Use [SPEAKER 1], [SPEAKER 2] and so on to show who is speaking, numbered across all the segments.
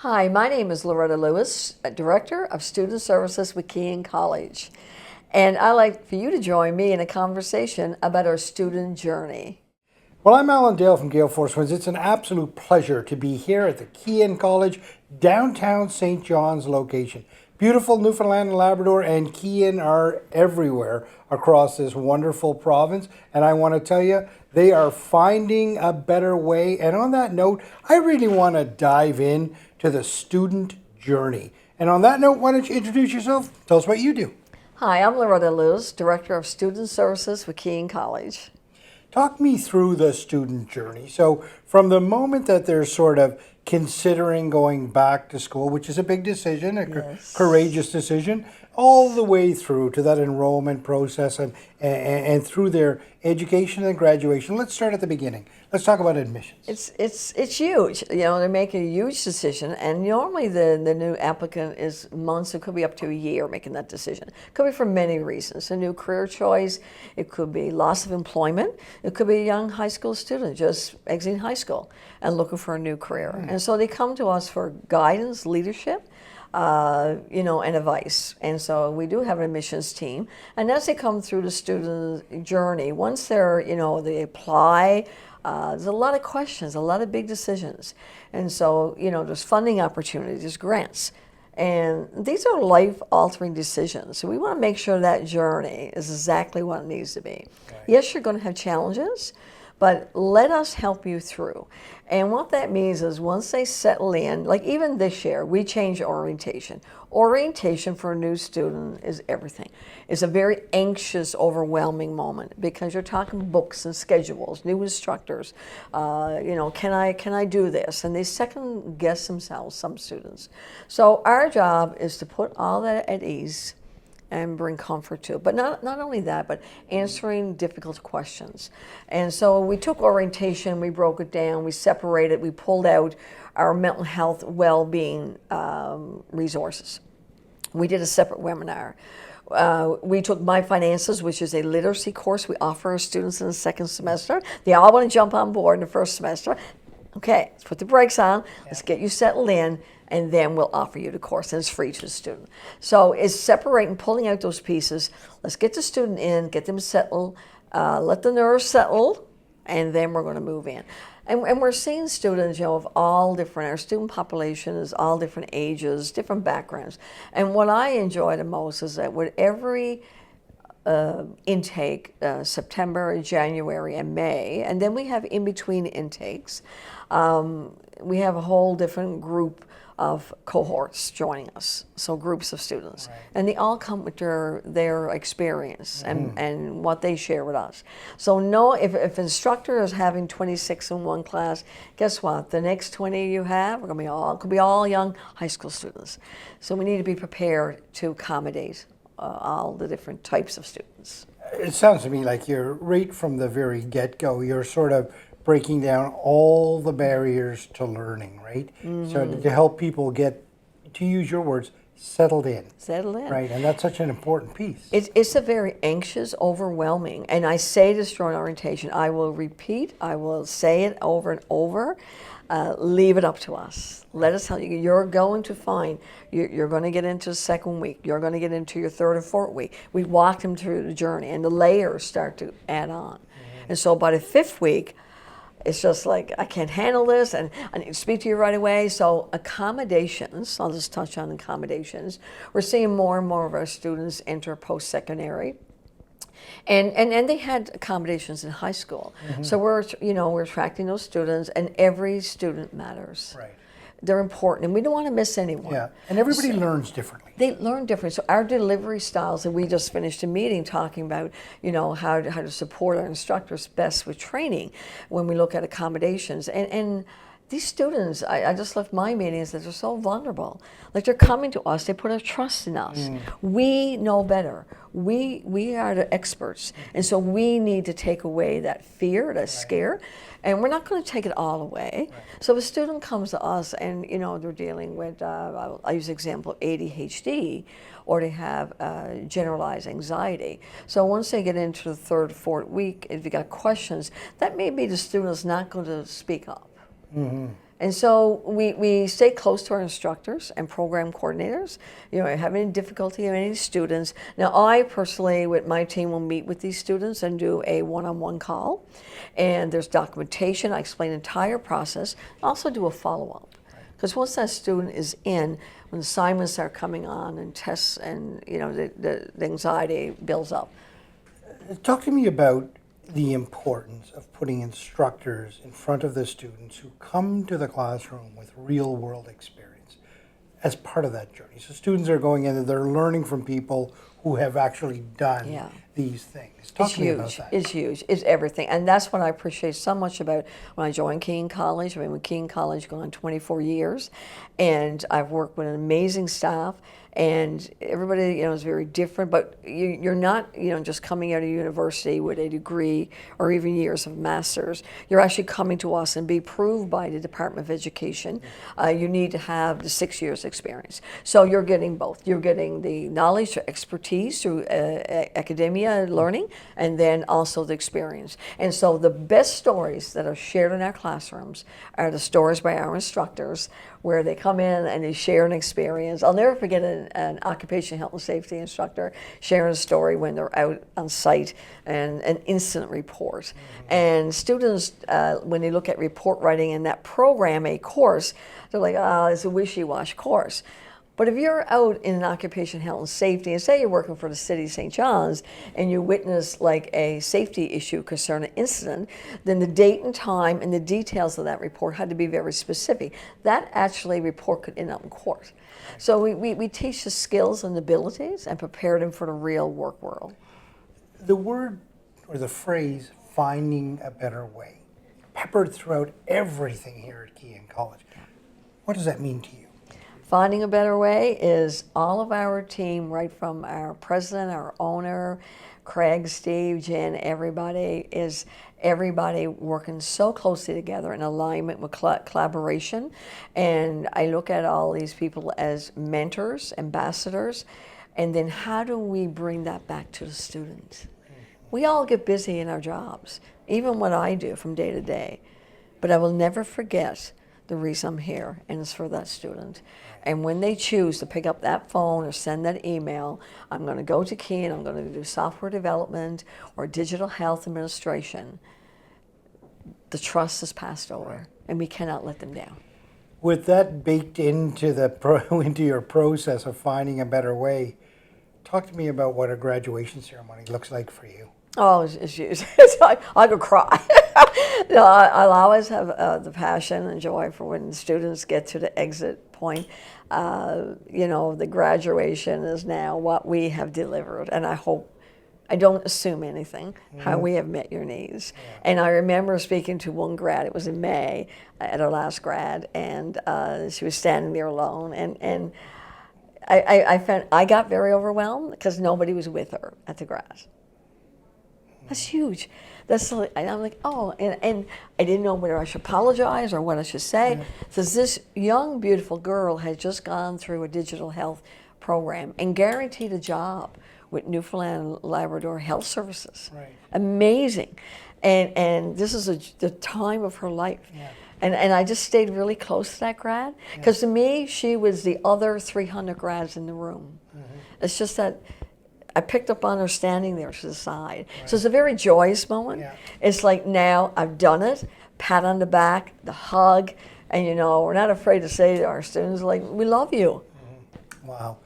[SPEAKER 1] Hi, my name is Loretta Lewis, Director of Student Services with Keyin College. And I'd like for you to join me in a conversation about our student journey.
[SPEAKER 2] Well, I'm Alan Dale from Gale Force Winds. It's an absolute pleasure to be here at the Keyin College, downtown St. John's location. Beautiful Newfoundland and Labrador and Keyin are everywhere across this wonderful province. And I want to tell you, they are finding a better way. And on that note, I really want to dive in to the student journey. And on that note, why don't you introduce yourself? Tell us what you do.
[SPEAKER 1] Hi, I'm Loretta Lewis, Director of Student Services with Keyin College.
[SPEAKER 2] Talk me through the student journey. So from the moment that they're sort of considering going back to school, which is a big decision, a courageous decision, all the way through to that enrollment process and through their education and graduation. Let's start at the beginning. Let's talk about admissions.
[SPEAKER 1] It's huge. You know, they're making a huge decision, and normally the new applicant is months. It could be up to a year making that decision. It could be for many reasons. A new career choice. It could be loss of employment. It could be a young high school student just exiting high school and looking for a new career. And so they come to us for guidance, leadership, and advice. And so we do have an admissions team. And as they come through the student journey, once they're, they apply, there's a lot of questions, a lot of big decisions. And so, there's funding opportunities, there's grants. And these are life-altering decisions. So we want to make sure that journey is exactly what it needs to be. Right. Yes, you're going to have challenges, but let us help you through. And what that means is once they settle in, like even this year, we changed orientation. Orientation for a new student is everything. It's a very anxious, overwhelming moment because you're talking books and schedules, new instructors, can I do this? And they second guess themselves, some students. So our job is to put all that at ease and bring comfort to it. But not only that, but answering difficult questions. And so we took orientation, we broke it down, we separated, we pulled out our mental health well-being resources. We did a separate webinar. We took My Finances, which is a literacy course we offer our students in the second semester. They all want to jump on board in the first semester. Okay, let's put the brakes on, let's get you settled in, and then we'll offer you the course, and it's free to the student. So it's separating, pulling out those pieces. Let's get the student in, get them settled, let the nerves settle, and then we're going to move in. And we're seeing students, of all different, our student population is all different ages, different backgrounds. And what I enjoy the most is that with every intake, September, January, and May, and then we have in-between intakes. We have a whole different group of cohorts joining us, so groups of students. Right. And they all come with their experience and what they share with us. So if instructor is having 26 in one class, guess what? The next 20 you have could be all young high school students. So we need to be prepared to accommodate all the different types of students.
[SPEAKER 2] It sounds to me like you're right from the very get-go, you're sort of breaking down all the barriers to learning, right? So to help people get, to use your words, settled in.
[SPEAKER 1] Settled in.
[SPEAKER 2] Right, and that's such an important piece.
[SPEAKER 1] It's a very anxious, overwhelming, and I say this during orientation, I will repeat, I will say it over and over, leave it up to us. Let us tell you, you're going to find, you're going to get into the second week, you're going to get into your third and fourth week. We walk them through the journey, and the layers start to add on. And so by the fifth week, it's just like, I can't handle this, and I need to speak to you right away. So accommodations, I'll just touch on accommodations. We're seeing more and more of our students enter post-secondary. And they had accommodations in high school. So we're attracting those students, and every student matters. Right. They're important, and we don't want to miss anyone.
[SPEAKER 2] Yeah, and everybody learns differently.
[SPEAKER 1] They learn different. So our delivery styles, and we just finished a meeting talking about, how to support our instructors best with training when we look at accommodations. And these students, I just left my meetings that they're so vulnerable. Like they're coming to us, they put their trust in us. We know better. We are the experts. And so we need to take away that fear, that scare. And we're not going to take it all away. Right. So if a student comes to us and they're dealing with, I'll use the example of ADHD, or they have generalized anxiety. So once they get into the third, fourth week, if you got questions, that may be the student's not going to speak up. And so we stay close to our instructors and program coordinators. You know, have any difficulty with any students. Now, I personally, with my team, will meet with these students and do a one-on-one call. And there's documentation. I explain the entire process. I also do a follow-up. Because once that student is in, when assignments are coming on and tests and, you know, the anxiety builds up.
[SPEAKER 2] Talk to me about the importance of putting instructors in front of the students who come to the classroom with real world experience as part of that journey. So students are going in and they're learning from people who have actually done these things. Talk to me about that.
[SPEAKER 1] It's huge. It's everything. And that's what I appreciate so much about when I joined Keyin College. I've been with Keyin College going on 24 years. And I've worked with an amazing staff. And everybody, you know, is very different, but you're not, you know, just coming out of university with a degree or even years of master's. You're actually coming to us and be approved by the Department of Education. You need to have the 6 years experience. So you're getting both. You're getting the knowledge or expertise through academia learning, and then also the experience. And so the best stories that are shared in our classrooms are the stories by our instructors, where they come in and they share an experience. I'll never forget an occupational health and safety instructor sharing a story when they're out on site and an incident report. And students, when they look at report writing in that program, a course, they're like, oh, it's a wishy-washy course. But if you're out in an occupational health and safety, and say you're working for the city of St. John's, and you witness like a safety issue concerning an incident, then the date and time and the details of that report had to be very specific. That actually report could end up in court. So we teach the skills and abilities and prepare them for the real work world.
[SPEAKER 2] The word or the phrase, finding a better way, peppered throughout everything here at Keyin College. What does that mean to you?
[SPEAKER 1] Finding a better way is all of our team, right from our president, our owner, Craig, Steve, Jen, everybody working so closely together in alignment with collaboration. And I look at all these people as mentors, ambassadors, and then how do we bring that back to the students? We all get busy in our jobs, even what I do from day to day, but I will never forget the reason I'm here, and it's for that student. And when they choose to pick up that phone or send that email, I'm going to go to Keyin, I'm going to do software development or digital health administration. The trust is passed over, and we cannot let them down.
[SPEAKER 2] With that baked into into your process of finding a better way, talk to me about what a graduation ceremony looks like for you.
[SPEAKER 1] Oh, it's huge. I could cry. No, I'll always have the passion and joy for when students get to the exit point. You know, the graduation is now what we have delivered, and I don't assume anything, how we have met your needs. Yeah. And I remember speaking to one grad, it was in May, at our last grad, and she was standing there alone, and I found I got very overwhelmed because nobody was with her at the grad. That's huge. And I'm like, oh, and I didn't know whether I should apologize or what I should say. Yeah. So this young, beautiful girl had just gone through a digital health program and guaranteed a job with Newfoundland and Labrador Health Services. Right. Amazing. And this is the time of her life. Yeah. And I just stayed really close to that grad, because to me, she was the other 300 grads in the room. It's just that I picked up on her standing there to the side. Right. So it's a very joyous moment. Yeah. It's like, now I've done it, pat on the back, the hug, and you know, we're not afraid to say to our students, like, we love you.
[SPEAKER 2] Wow.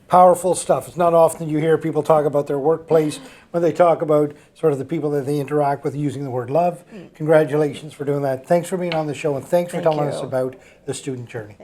[SPEAKER 2] Powerful stuff. It's not often you hear people talk about their workplace when they talk about sort of the people that they interact with using the word love. Congratulations for doing that. Thanks for being on the show, and thanks for telling us about the student journey.